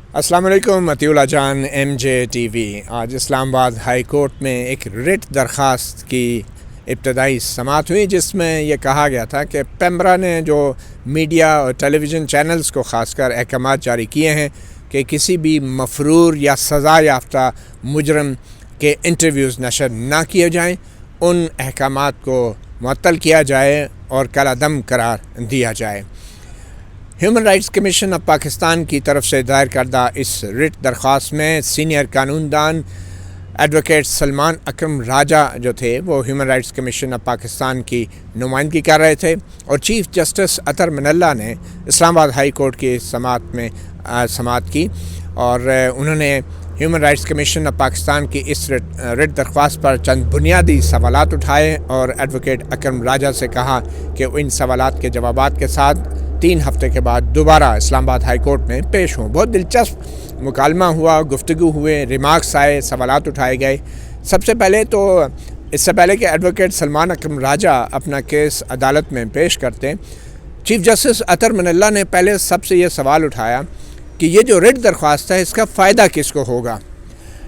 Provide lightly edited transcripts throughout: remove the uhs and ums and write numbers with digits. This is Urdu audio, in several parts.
السلام علیکم مطیع جان ایم جے ٹی وی۔ آج اسلام آباد ہائی کورٹ میں ایک ریٹ درخواست کی ابتدائی سماعت ہوئی، جس میں یہ کہا گیا تھا کہ پیمرا نے جو میڈیا اور ٹیلی ویژن چینلز کو خاص کر احکامات جاری کیے ہیں کہ کسی بھی مفرور یا سزا یافتہ مجرم کے انٹرویوز نشر نہ کیے جائیں، ان احکامات کو معطل کیا جائے اور کالعدم قرار دیا جائے۔ Human rights commission of Pakistan کی طرف سے دائر کردہ اس ریٹ درخواست میں سینئر قانون دان ایڈوکیٹ سلمان اکرم راجہ جو تھے وہ human rights commission of Pakistan کی نمائندگی کر رہے تھے، اور چیف جسٹس اطہر من اللہ نے اسلام آباد ہائی کورٹ کی سماعت کی، اور انہوں نے human rights commission of Pakistan کی اس ریٹ درخواست پر چند بنیادی سوالات اٹھائے، اور ایڈوکیٹ اکرم راجہ سے کہا کہ ان سوالات کے جوابات کے ساتھ 3 ہفتے کے بعد دوبارہ اسلام آباد ہائی کورٹ میں پیش ہوں۔ بہت دلچسپ مکالمہ ہوا، گفتگو ہوئے، ریمارکس آئے، سوالات اٹھائے گئے۔ سب سے پہلے تو اس سے پہلے کہ ایڈوکیٹ سلمان اکرم راجہ اپنا کیس عدالت میں پیش کرتے، چیف جسٹس اطہر من اللہ نے پہلے سب سے یہ سوال اٹھایا کہ یہ جو ریٹ درخواست ہے اس کا فائدہ کس کو ہوگا؟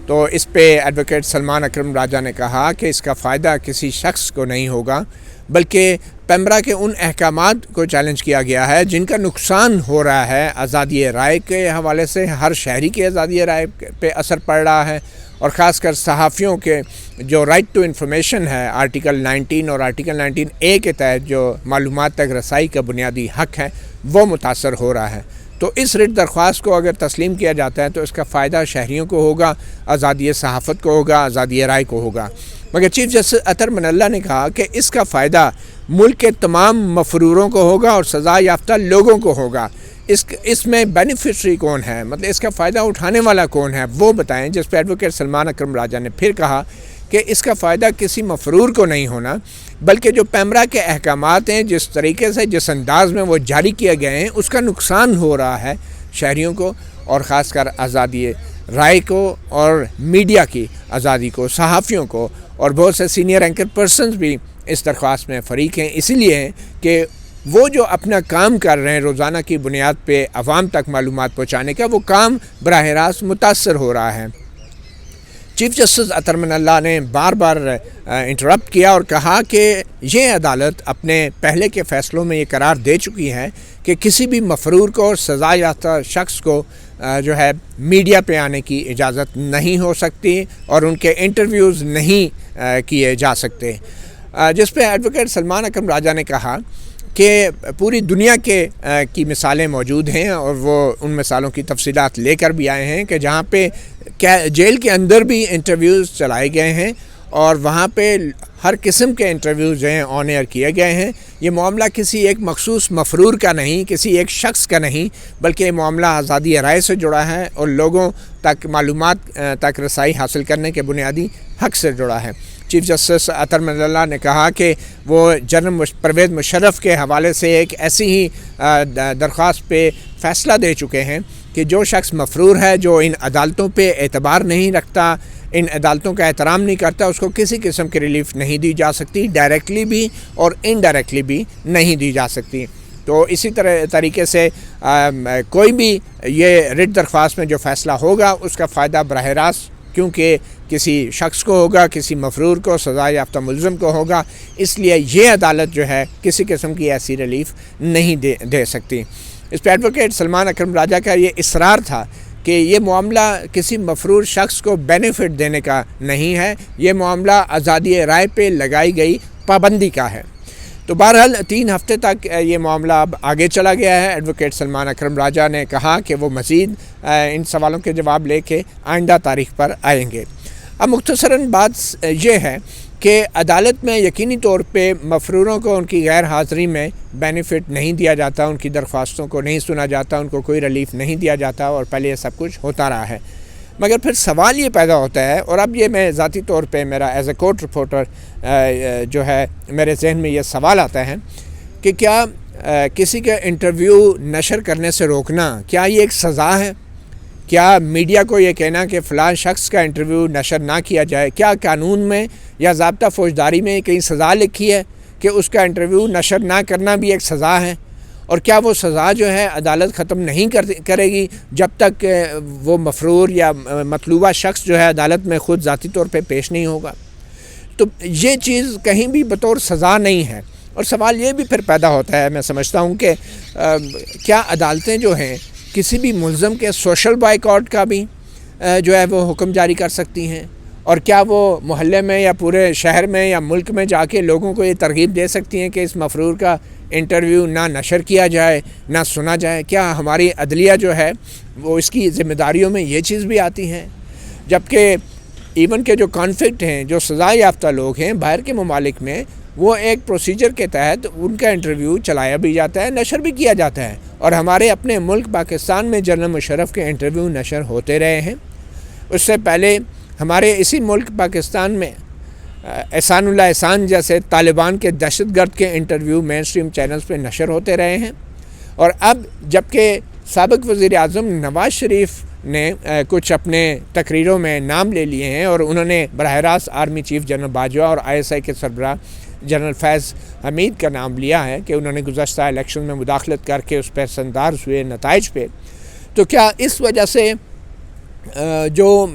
تو اس پہ ایڈوکیٹ سلمان اکرم راجہ نے کہا کہ اس کا فائدہ کسی شخص کو نہیں ہوگا، بلکہ پیمرا کے ان احکامات کو چیلنج کیا گیا ہے جن کا نقصان ہو رہا ہے آزادی رائے کے حوالے سے، ہر شہری کی آزادی رائے پہ اثر پڑ رہا ہے، اور خاص کر صحافیوں کے جو رائٹ ٹو انفارمیشن ہے آرٹیکل 19 اور آرٹیکل 19A کے تحت جو معلومات تک رسائی کا بنیادی حق ہے وہ متاثر ہو رہا ہے۔ تو اس ریٹ درخواست کو اگر تسلیم کیا جاتا ہے تو اس کا فائدہ شہریوں کو ہوگا، آزادی صحافت کو ہوگا، آزادی رائے کو ہوگا۔ مگر چیف جسٹس اطہر من اللہ نے کہا کہ اس کا فائدہ ملک کے تمام مفروروں کو ہوگا اور سزا یافتہ لوگوں کو ہوگا۔ اس میں بینیفیشری کون ہے، مطلب اس کا فائدہ اٹھانے والا کون ہے وہ بتائیں، جس پہ ایڈوکیٹ سلمان اکرم راجہ نے پھر کہا کہ اس کا فائدہ کسی مفرور کو نہیں ہونا، بلکہ جو پیمرا کے احکامات ہیں، جس طریقے سے جس انداز میں وہ جاری کیے گئے ہیں، اس کا نقصان ہو رہا ہے شہریوں کو، اور خاص کر آزادی رائے کو اور میڈیا کی آزادی کو، صحافیوں کو، اور بہت سے سینئر اینکر پرسنز بھی اس درخواست میں فریق ہیں، اسی لیے ہیں کہ وہ جو اپنا کام کر رہے ہیں روزانہ کی بنیاد پہ عوام تک معلومات پہنچانے کا، وہ کام براہ راست متاثر ہو رہا ہے۔ چیف جسٹس اطہر من اللہ نے بار بار انٹرپٹ کیا اور کہا کہ یہ عدالت اپنے پہلے کے فیصلوں میں یہ قرار دے چکی ہے کہ کسی بھی مفرور کو اور سزا یافتہ شخص کو جو ہے میڈیا پہ آنے کی اجازت نہیں ہو سکتی، اور ان کے انٹرویوز نہیں کیے جا سکتے، جس پہ ایڈوکیٹ سلمان اکرم راجہ نے کہا کہ پوری دنیا کی مثالیں موجود ہیں، اور وہ ان مثالوں کی تفصیلات لے کر بھی آئے ہیں کہ جہاں پہ جیل کے اندر بھی انٹرویوز چلائے گئے ہیں، اور وہاں پہ ہر قسم کے انٹرویوز جو ہیں آن ایئر کیے گئے ہیں۔ یہ معاملہ کسی ایک مخصوص مفرور کا نہیں، کسی ایک شخص کا نہیں، بلکہ یہ معاملہ آزادی رائے سے جڑا ہے اور لوگوں تک معلومات تک رسائی حاصل کرنے کے بنیادی حق سے جڑا ہے۔ چیف جسٹس اطہر من اللہ نے کہا کہ وہ جنرل پرویز مشرف کے حوالے سے ایک ایسی ہی درخواست پہ فیصلہ دے چکے ہیں کہ جو شخص مفرور ہے، جو ان عدالتوں پہ اعتبار نہیں رکھتا، ان عدالتوں کا احترام نہیں کرتا، اس کو کسی قسم کی ریلیف نہیں دی جا سکتی، ڈائریکٹلی بھی اور انڈائریکٹلی بھی نہیں دی جا سکتی۔ تو اسی طریقے سے کوئی بھی یہ ریٹ درخواست میں جو فیصلہ ہوگا اس کا فائدہ براہ راست کیونکہ کسی شخص کو ہوگا، کسی مفرور کو، سزا یافتہ ملزم کو ہوگا، اس لیے یہ عدالت جو ہے کسی قسم کی ایسی ریلیف نہیں دے سکتی۔ اس پہ ایڈوکیٹ سلمان اکرم راجہ کا یہ اصرار تھا کہ یہ معاملہ کسی مفرور شخص کو بینیفٹ دینے کا نہیں ہے، یہ معاملہ آزادی رائے پہ لگائی گئی پابندی کا ہے۔ تو بہرحال 3 ہفتے تک یہ معاملہ اب آگے چلا گیا ہے۔ ایڈوکیٹ سلمان اکرم راجہ نے کہا کہ وہ مزید ان سوالوں کے جواب لے کے آئندہ تاریخ پر آئیں گے۔ اب مختصراً بات یہ ہے کہ عدالت میں یقینی طور پہ مفروروں کو ان کی غیر حاضری میں بینیفٹ نہیں دیا جاتا، ان کی درخواستوں کو نہیں سنا جاتا، ان کو کوئی ریلیف نہیں دیا جاتا، اور پہلے یہ سب کچھ ہوتا رہا ہے۔ مگر پھر سوال یہ پیدا ہوتا ہے، اور اب یہ میں ذاتی طور پہ میرا ایز اے کورٹ رپورٹر جو ہے میرے ذہن میں یہ سوال آتا ہے کہ کیا کسی کا انٹرویو نشر کرنے سے روکنا، کیا یہ ایک سزا ہے؟ کیا میڈیا کو یہ کہنا کہ فلاں شخص کا انٹرویو نشر نہ کیا جائے، کیا قانون میں یا ضابطہ فوجداری میں کہیں سزا لکھی ہے کہ اس کا انٹرویو نشر نہ کرنا بھی ایک سزا ہے؟ اور کیا وہ سزا جو ہے عدالت ختم نہیں کرے گی جب تک وہ مفرور یا مطلوبہ شخص جو ہے عدالت میں خود ذاتی طور پہ پیش نہیں ہوگا؟ تو یہ چیز کہیں بھی بطور سزا نہیں ہے۔ اور سوال یہ بھی پھر پیدا ہوتا ہے، میں سمجھتا ہوں کہ کیا عدالتیں جو ہیں کسی بھی ملزم کے سوشل بائیکاٹ کا بھی جو ہے وہ حکم جاری کر سکتی ہیں؟ اور کیا وہ محلے میں یا پورے شہر میں یا ملک میں جا کے لوگوں کو یہ ترغیب دے سکتی ہیں کہ اس مفرور کا انٹرویو نہ نشر کیا جائے، نہ سنا جائے؟ کیا ہماری عدلیہ جو ہے وہ اس کی ذمہ داریوں میں یہ چیز بھی آتی ہے؟ جبکہ ایون کے جو کانفکٹ ہیں، جو سزا یافتہ لوگ ہیں باہر کے ممالک میں، وہ ایک پروسیجر کے تحت ان کا انٹرویو چلایا بھی جاتا ہے، نشر بھی کیا جاتا ہے، اور ہمارے اپنے ملک پاکستان میں جنرل مشرف کے انٹرویو نشر ہوتے رہے ہیں۔ اس سے پہلے ہمارے اسی ملک پاکستان میں احسان اللہ احسان جیسے طالبان کے دہشت گرد کے انٹرویو مین اسٹریم چینلز پہ نشر ہوتے رہے ہیں۔ اور اب جبکہ سابق وزیر اعظم نواز شریف نے کچھ اپنے تقریروں میں نام لے لیے ہیں اور انہوں نے براہ راست آرمی چیف جنرل باجوہ اور ISI کے سربراہ جنرل فیض حمید کا نام لیا ہے کہ انہوں نے گزشتہ الیکشن میں مداخلت کر کے اس پہ اثرانداز ہوئے نتائج پہ، تو کیا اس وجہ سے جو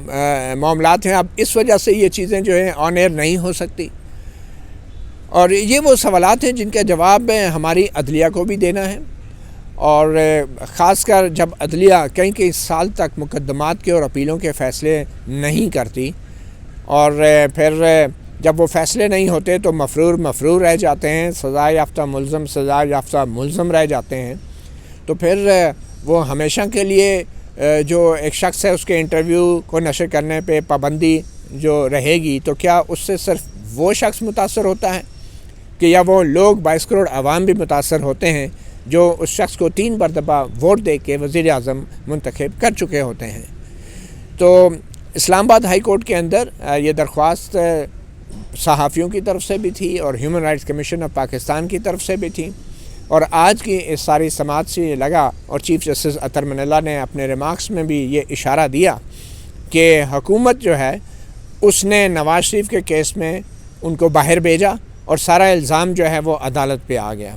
معاملات ہیں اب اس وجہ سے یہ چیزیں جو ہیں آن ایئر نہیں ہو سکتی؟ اور یہ وہ سوالات ہیں جن کا جواب ہماری عدلیہ کو بھی دینا ہے، اور خاص کر جب عدلیہ کئی سال تک مقدمات کے اور اپیلوں کے فیصلے نہیں کرتی، اور پھر جب وہ فیصلے نہیں ہوتے تو مفرور رہ جاتے ہیں، سزا یافتہ ملزم رہ جاتے ہیں، تو پھر وہ ہمیشہ کے لیے جو ایک شخص ہے اس کے انٹرویو کو نشر کرنے پہ پابندی جو رہے گی، تو کیا اس سے صرف وہ شخص متاثر ہوتا ہے کہ یا وہ لوگ 22 کروڑ عوام بھی متاثر ہوتے ہیں جو اس شخص کو 3 مرتبہ ووٹ دے کے وزیر اعظم منتخب کر چکے ہوتے ہیں؟ تو اسلام آباد ہائی کورٹ کے اندر یہ درخواست صحافیوں کی طرف سے بھی تھی اور human rights commission of Pakistan کی طرف سے بھی تھی، اور آج کی اس ساری سماعت سے یہ لگا، اور چیف جسٹس اطہر من اللہ نے اپنے ریمارکس میں بھی یہ اشارہ دیا کہ حکومت جو ہے اس نے نواز شریف کے کیس میں ان کو باہر بھیجا اور سارا الزام جو ہے وہ عدالت پہ آ گیا۔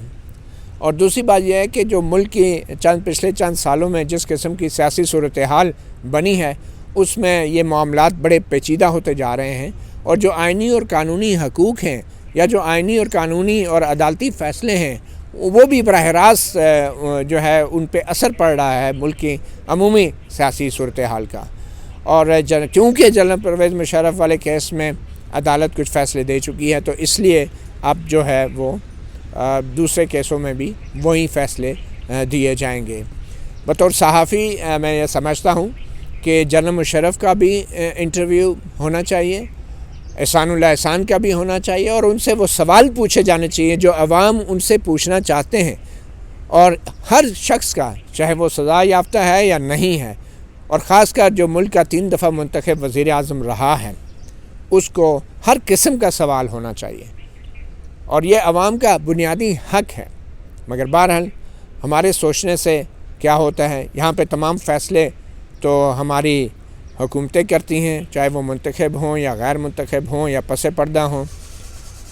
اور دوسری بات یہ ہے کہ جو ملک کی پچھلے چند سالوں میں جس قسم کی سیاسی صورتحال بنی ہے اس میں یہ معاملات بڑے پیچیدہ ہوتے جا رہے ہیں، اور جو آئینی اور قانونی حقوق ہیں یا جو آئینی اور قانونی اور عدالتی فیصلے ہیں وہ بھی براہ راست جو ہے ان پہ اثر پڑ رہا ہے ملک کی عمومی سیاسی صورتحال کا۔ اور چونکہ جنرل پرویز مشرف والے کیس میں عدالت کچھ فیصلے دے چکی ہے، تو اس لیے اب جو ہے وہ دوسرے کیسوں میں بھی وہی فیصلے دیے جائیں گے۔ بطور صحافی میں یہ سمجھتا ہوں کہ جنرل مشرف کا بھی انٹرویو ہونا چاہیے، احسان اللہ احسان کا بھی ہونا چاہیے، اور ان سے وہ سوال پوچھے جانے چاہیے جو عوام ان سے پوچھنا چاہتے ہیں، اور ہر شخص کا چاہے وہ سزا یافتہ ہے یا نہیں ہے، اور خاص کر جو ملک کا 3 دفعہ منتخب وزیر اعظم رہا ہے، اس کو ہر قسم کا سوال ہونا چاہیے، اور یہ عوام کا بنیادی حق ہے۔ مگر بہرحال ہمارے سوچنے سے کیا ہوتا ہے، یہاں پہ تمام فیصلے تو ہماری حکومتیں کرتی ہیں، چاہے وہ منتخب ہوں یا غیر منتخب ہوں یا پس پردہ ہوں۔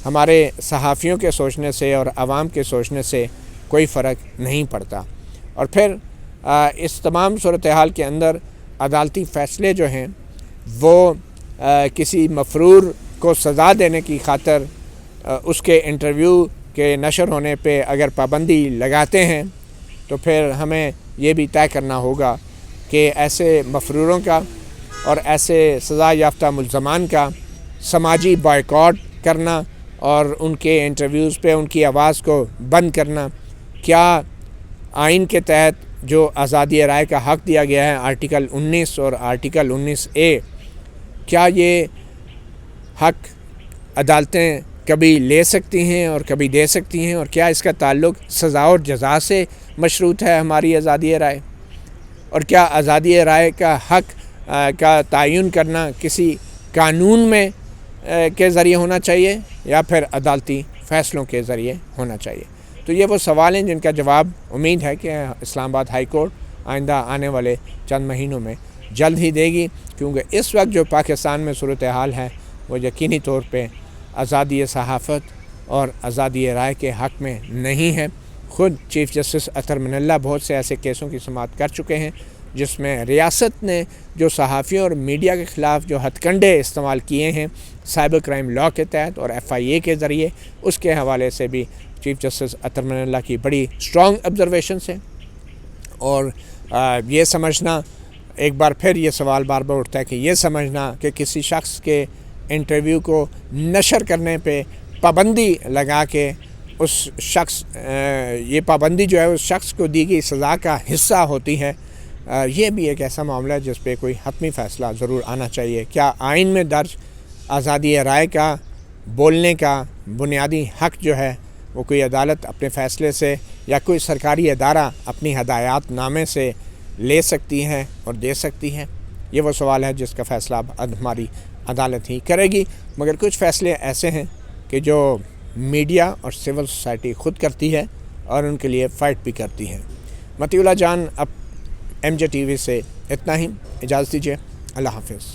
ہمارے صحافیوں کے سوچنے سے اور عوام کے سوچنے سے کوئی فرق نہیں پڑتا، اور پھر اس تمام صورتحال کے اندر عدالتی فیصلے جو ہیں وہ کسی مفرور کو سزا دینے کی خاطر اس کے انٹرویو کے نشر ہونے پہ اگر پابندی لگاتے ہیں تو پھر ہمیں یہ بھی طے کرنا ہوگا کہ ایسے مفروروں کا اور ایسے سزا یافتہ ملزمان کا سماجی بائیکاٹ کرنا اور ان کے انٹرویوز پہ ان کی آواز کو بند کرنا، کیا آئین کے تحت جو آزادی رائے کا حق دیا گیا ہے آرٹیکل 19 اور آرٹیکل 19A، کیا یہ حق عدالتیں کبھی لے سکتی ہیں اور کبھی دے سکتی ہیں، اور کیا اس کا تعلق سزا اور جزا سے مشروط ہے ہماری آزادی رائے، اور کیا آزادی رائے کا حق کا تعین کرنا کسی قانون میں کے ذریعے ہونا چاہیے یا پھر عدالتی فیصلوں کے ذریعے ہونا چاہیے؟ تو یہ وہ سوال ہیں جن کا جواب امید ہے کہ اسلام آباد ہائی کورٹ آئندہ آنے والے چند مہینوں میں جلد ہی دے گی، کیونکہ اس وقت جو پاکستان میں صورتحال ہے وہ یقینی طور پہ آزادی صحافت اور آزادی رائے کے حق میں نہیں ہے، خود چیف جسٹس اطہر من اللہ بہت سے ایسے کیسوں کی سماعت کر چکے ہیں جس میں ریاست نے جو صحافیوں اور میڈیا کے خلاف جو ہتھ کنڈے استعمال کیے ہیں سائبر کرائم لا کے تحت اور FIA کے ذریعے، اس کے حوالے سے بھی چیف جسٹس اطہر من اللہ کی بڑی اسٹرانگ آبزرویشنس ہیں۔ اور یہ سمجھنا، ایک بار پھر یہ سوال بار بار اٹھتا ہے کہ یہ سمجھنا کہ کسی شخص کے انٹرویو کو نشر کرنے پہ پابندی لگا کے اس شخص یہ پابندی جو ہے اس شخص کو دی گئی سزا کا حصہ ہوتی ہے، یہ بھی ایک ایسا معاملہ ہے جس پہ کوئی حتمی فیصلہ ضرور آنا چاہیے۔ کیا آئین میں درج آزادی رائے کا، بولنے کا بنیادی حق جو ہے وہ کوئی عدالت اپنے فیصلے سے یا کوئی سرکاری ادارہ اپنی ہدایات نامے سے لے سکتی ہے اور دے سکتی ہے؟ یہ وہ سوال ہے جس کا فیصلہ اب ہماری عدالت ہی کرے گی، مگر کچھ فیصلے ایسے ہیں کہ جو میڈیا اور سول سوسائٹی خود کرتی ہے اور ان کے لیے فائٹ بھی کرتی ہے۔ مطیع اللہ جان، اب MJ TV سے اتنا ہی، اجازت دیجیے، اللہ حافظ۔